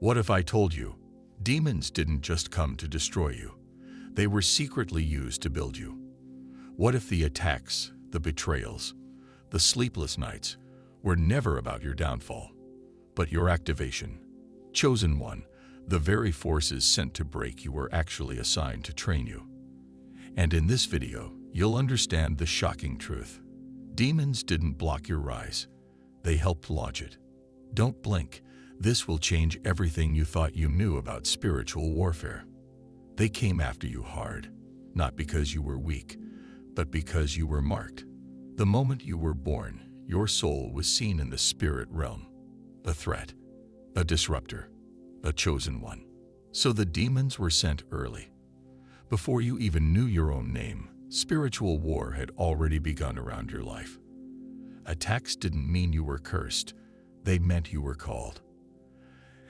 What if I told you, demons didn't just come to destroy you, they were secretly used to build you? What if the attacks, the betrayals, the sleepless nights were never about your downfall, but your activation? Chosen one, the very forces sent to break you were actually assigned to train you. And in this video, you'll understand the shocking truth. Demons didn't block your rise, they helped launch it. Don't blink, this will change everything you thought you knew about spiritual warfare. They came after you hard, not because you were weak, but because you were marked. The moment you were born, your soul was seen in the spirit realm. A threat, a disruptor, a chosen one. So the demons were sent early. Before you even knew your own name, spiritual war had already begun around your life. Attacks didn't mean you were cursed, they meant you were called.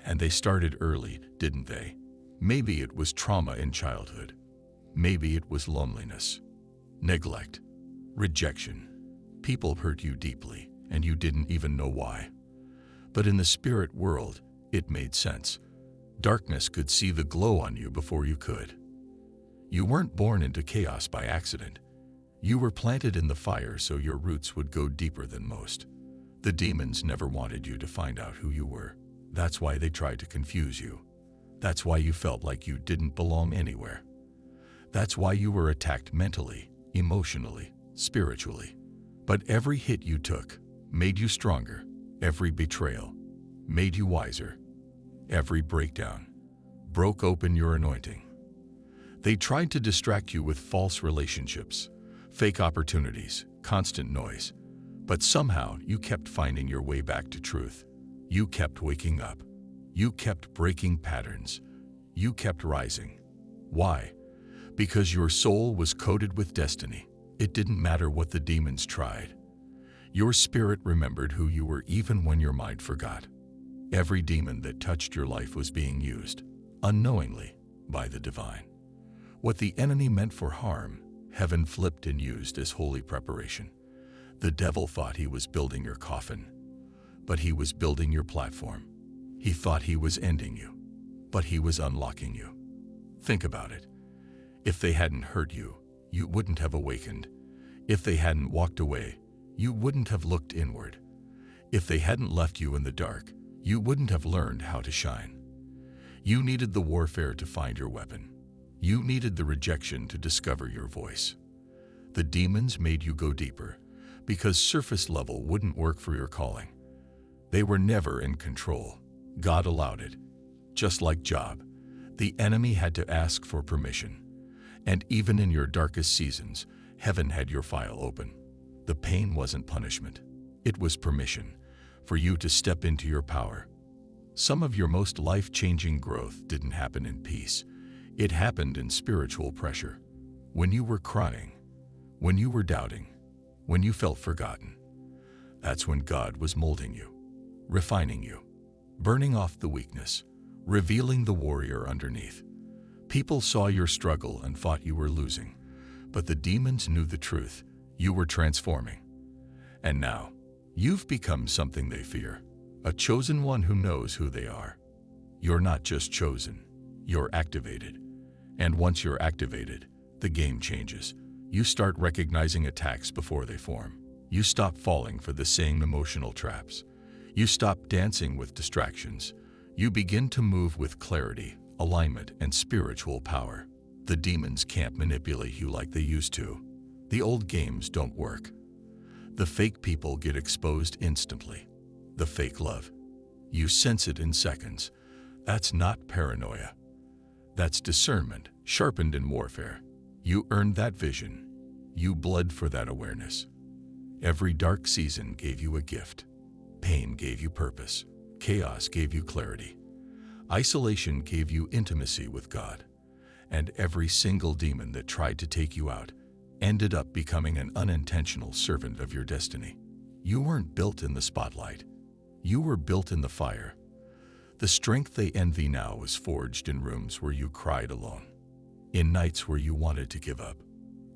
And they started early, didn't they? Maybe it was trauma in childhood. Maybe it was loneliness, neglect, rejection. People hurt you deeply, and you didn't even know why. But in the spirit world, it made sense. Darkness could see the glow on you before you could. You weren't born into chaos by accident. You were planted in the fire so your roots would go deeper than most. The demons never wanted you to find out who you were. That's why they tried to confuse you. That's why you felt like you didn't belong anywhere. That's why you were attacked mentally, emotionally, spiritually. But every hit you took made you stronger. Every betrayal made you wiser. Every breakdown broke open your anointing. They tried to distract you with false relationships, fake opportunities, constant noise. But somehow you kept finding your way back to truth. You kept waking up. You kept breaking patterns. You kept rising. Why? Because your soul was coated with destiny. It didn't matter what the demons tried. Your spirit remembered who you were even when your mind forgot. Every demon that touched your life was being used, unknowingly, by the divine. What the enemy meant for harm, heaven flipped and used as holy preparation. The devil thought he was building your coffin, but he was building your platform. He thought he was ending you, but he was unlocking you. Think about it. If they hadn't hurt you, you wouldn't have awakened. If they hadn't walked away, you wouldn't have looked inward. If they hadn't left you in the dark, you wouldn't have learned how to shine. You needed the warfare to find your weapon. You needed the rejection to discover your voice. The demons made you go deeper, because surface level wouldn't work for your calling. They were never in control. God allowed it. Just like Job, the enemy had to ask for permission. And even in your darkest seasons, heaven had your file open. The pain wasn't punishment. It was permission for you to step into your power. Some of your most life-changing growth didn't happen in peace. It happened in spiritual pressure. When you were crying, when you were doubting, when you felt forgotten. That's when God was molding you, refining you, burning off the weakness, revealing the warrior underneath. People saw your struggle and thought you were losing, but the demons knew the truth. You were transforming. And now, you've become something they fear, a chosen one who knows who they are. You're not just chosen, you're activated. And once you're activated, the game changes. You start recognizing attacks before they form. You stop falling for the same emotional traps. You stop dancing with distractions. You begin to move with clarity, alignment, and spiritual power. The demons can't manipulate you like they used to. The old games don't work. The fake people get exposed instantly. The fake love. You sense it in seconds. That's not paranoia. That's discernment, sharpened in warfare. You earned that vision. You bled for that awareness. Every dark season gave you a gift. Pain gave you purpose. Chaos gave you clarity. Isolation gave you intimacy with God. And every single demon that tried to take you out ended up becoming an unintentional servant of your destiny. You weren't built in the spotlight. You were built in the fire. The strength they envy now was forged in rooms where you cried alone, in nights where you wanted to give up,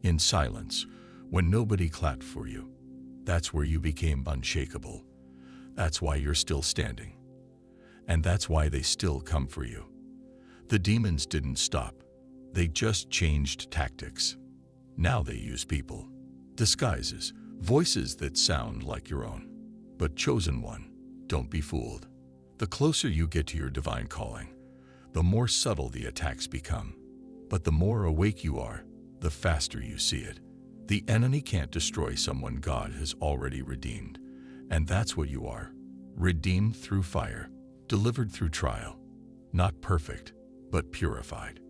in silence, when nobody clapped for you. That's where you became unshakable. That's why you're still standing. And that's why they still come for you. The demons didn't stop. They just changed tactics. Now they use people, disguises, voices that sound like your own. But chosen one, don't be fooled. The closer you get to your divine calling, the more subtle the attacks become. But the more awake you are, the faster you see it. The enemy can't destroy someone God has already redeemed. And that's what you are. Redeemed through fire, delivered through trial. Not perfect, but purified.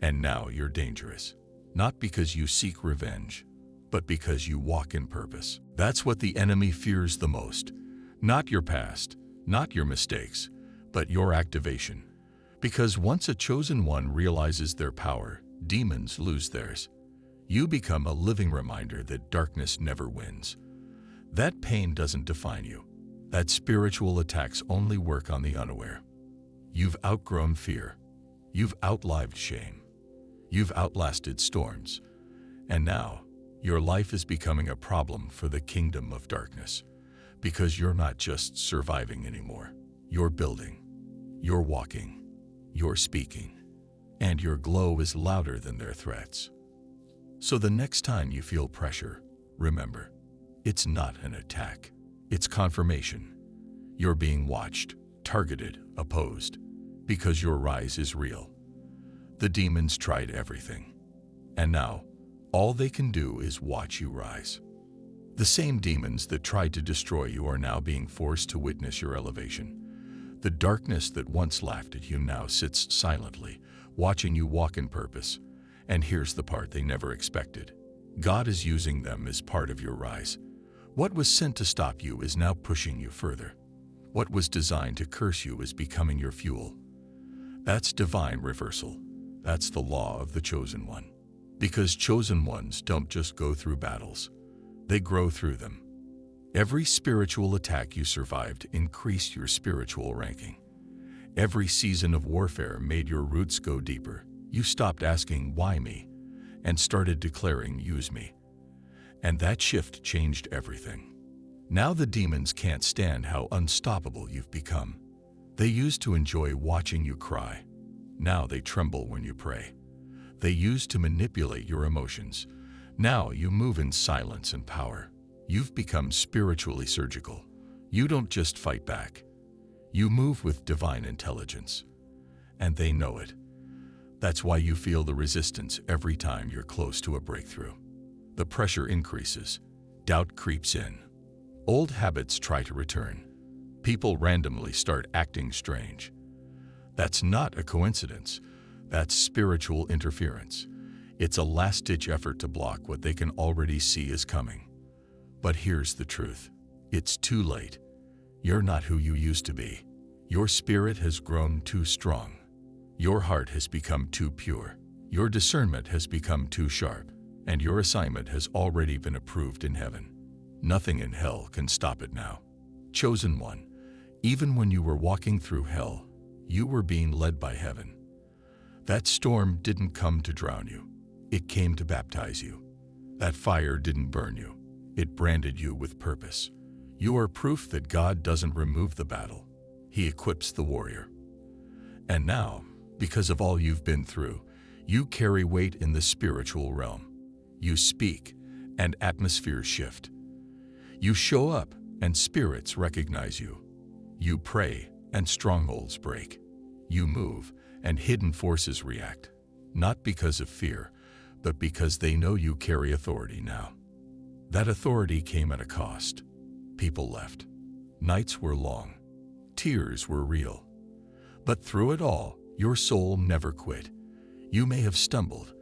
And now you're dangerous. Not because you seek revenge, but because you walk in purpose. That's what the enemy fears the most. Not your past, not your mistakes, but your activation. Because once a chosen one realizes their power, demons lose theirs. You become a living reminder that darkness never wins. That pain doesn't define you. That spiritual attacks only work on the unaware. You've outgrown fear. You've outlived shame. You've outlasted storms. And now, your life is becoming a problem for the kingdom of darkness. Because you're not just surviving anymore. You're building. You're walking. You're speaking. And your glow is louder than their threats. So the next time you feel pressure, remember, it's not an attack. It's confirmation. You're being watched, targeted, opposed, because your rise is real. The demons tried everything. And now, all they can do is watch you rise. The same demons that tried to destroy you are now being forced to witness your elevation. The darkness that once laughed at you now sits silently, watching you walk in purpose. And here's the part they never expected. God is using them as part of your rise. What was sent to stop you is now pushing you further. What was designed to curse you is becoming your fuel. That's divine reversal. That's the law of the chosen one. Because chosen ones don't just go through battles. They grow through them. Every spiritual attack you survived increased your spiritual ranking. Every season of warfare made your roots go deeper. You stopped asking, why me? And started declaring, use me. And that shift changed everything. Now the demons can't stand how unstoppable you've become. They used to enjoy watching you cry. Now they tremble when you pray. They used to manipulate your emotions. Now you move in silence and power. You've become spiritually surgical. You don't just fight back. You move with divine intelligence. And they know it. That's why you feel the resistance every time you're close to a breakthrough. The pressure increases. Doubt creeps in. Old habits try to return. People randomly start acting strange. That's not a coincidence. That's spiritual interference. It's a last-ditch effort to block what they can already see is coming. But here's the truth. It's too late. You're not who you used to be. Your spirit has grown too strong. Your heart has become too pure. Your discernment has become too sharp. And your assignment has already been approved in heaven. Nothing in hell can stop it now. Chosen one, even when you were walking through hell, you were being led by heaven. That storm didn't come to drown you. It came to baptize you. That fire didn't burn you. It branded you with purpose. You are proof that God doesn't remove the battle. He equips the warrior. And now, because of all you've been through, you carry weight in the spiritual realm. You speak, and atmospheres shift. You show up, and spirits recognize you. You pray, and strongholds break. You move, and hidden forces react. Not because of fear, but because they know you carry authority now. That authority came at a cost. People left. Nights were long. Tears were real. But through it all, your soul never quit. You may have stumbled,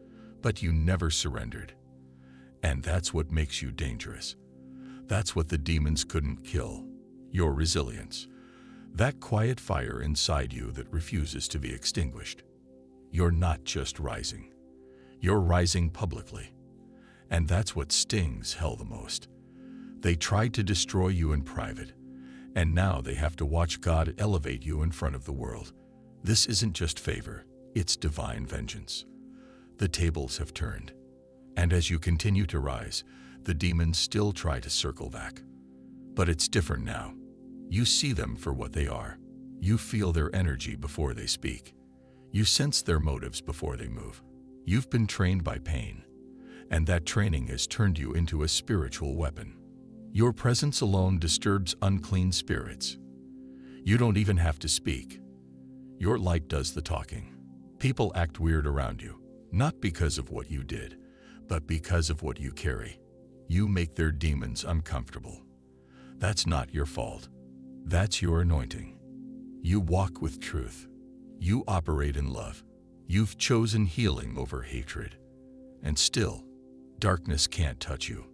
but you never surrendered. And that's what makes you dangerous. That's what the demons couldn't kill. Your resilience. That quiet fire inside you that refuses to be extinguished. You're not just rising. You're rising publicly. And that's what stings hell the most. They tried to destroy you in private, and now they have to watch God elevate you in front of the world. This isn't just favor, it's divine vengeance. The tables have turned. And as you continue to rise, the demons still try to circle back. But it's different now. You see them for what they are. You feel their energy before they speak. You sense their motives before they move. You've been trained by pain, and that training has turned you into a spiritual weapon. Your presence alone disturbs unclean spirits. You don't even have to speak. Your light does the talking. People act weird around you, not because of what you did, but because of what you carry. You make their demons uncomfortable. That's not your fault. That's your anointing. You walk with truth. You operate in love. You've chosen healing over hatred. And still, darkness can't touch you.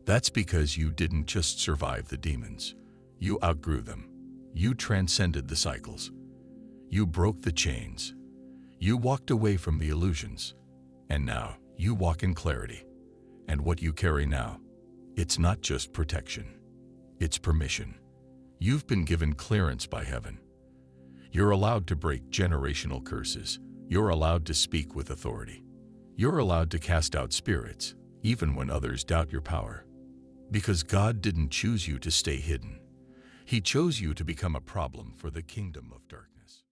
That's because you didn't just survive the demons. You outgrew them. You transcended the cycles. You broke the chains. You walked away from the illusions. And now, you walk in clarity. And what you carry now, it's not just protection. It's permission. You've been given clearance by heaven. You're allowed to break generational curses. You're allowed to speak with authority. You're allowed to cast out spirits, even when others doubt your power. Because God didn't choose you to stay hidden. He chose you to become a problem for the kingdom of darkness.